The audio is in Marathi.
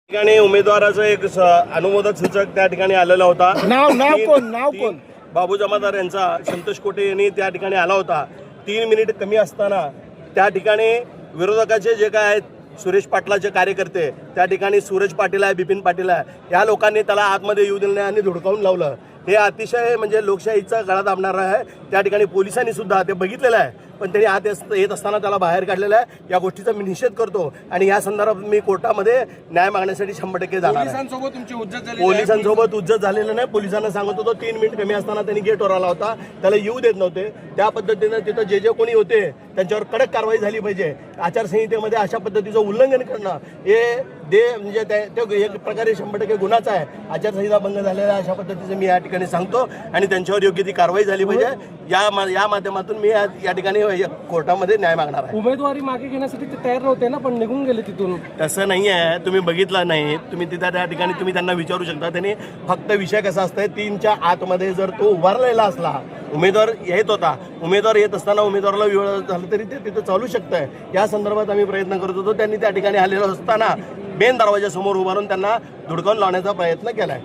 ठिकाणी उमेदवाराचं एक अनुमोदक सूचक त्या ठिकाणी आलेला होता। नाव कोण? बाबू जमादार यांचा संतोष कोटे यांनी त्या ठिकाणी आला होता। 3 मिनिट कमी असताना त्या ठिकाणी विरोधकाचे जे काय आहेत सुरेश पाटलाचे कार्यकर्ते त्या ठिकाणी सूरज पाटील आहे, बिपिन पाटील आहे, या लोकांनी त्याला आतमध्ये येऊ दिलं नाही आणि धुडकावून लावलं। हे अतिशय म्हणजे लोकशाहीचा गळा दाबणारा आहे। त्या ठिकाणी पोलिसांनी सुद्धा ते बघितलेलं आहे, पण त्यांनी आत येत असताना त्याला बाहेर काढलेलं आहे। या गोष्टीचा मी निषेध करतो आणि या संदर्भात मी कोर्टामध्ये न्याय मागण्यासाठी 100% जाणार आहे। पोलिसांसोबत तुमची हुज्जत झाली? पोलिसांसोबत हुज्जत झालेलं नाही। पोलिसांना सांगत होतो 3 मिनिट कमी असताना त्यांनी गेटवर आला होता, त्याला येऊ देत नव्हते। त्या पद्धतीनं तिथं जे कोणी होते त्यांच्यावर कडक कारवाई झाली पाहिजे। आचारसंहितेमध्ये अशा पद्धतीचं उल्लंघन करणं हे म्हणजे ते एक प्रकारे 100% गुन्हाच आहे। आचारसंहिता भंग झालेला अशा पद्धतीचं मी या ठिकाणी सांगतो आणि त्यांच्यावर योग्य ती कारवाई झाली पाहिजे। या माध्यमातून मी या ठिकाणी कोर्टामध्ये न्याय मागणार आहे। उमेदवारी मागे घेण्यासाठी ते तयार नव्हते ना, पण निघून गेले तिथून। तसं नाही आहे, तुम्ही बघितलं नाही, तुम्ही तिथं त्या ठिकाणी तुम्ही त्यांना विचारू शकता। त्यांनी फक्त विषय कसा असतंय 3च्या आतमध्ये जर तो उभारलेला असला, उमेदवार येत होता, उमेदवार येत असताना उमेदवाराला वेळ झालं तरी ते तिथं चालू शकतंय। या संदर्भात आम्ही प्रयत्न करत होतो। त्यांनी त्या ठिकाणी आलेलं असताना मेन दरवाजासमोर उभारून त्यांना धुडकावून लावण्याचा प्रयत्न केलाय।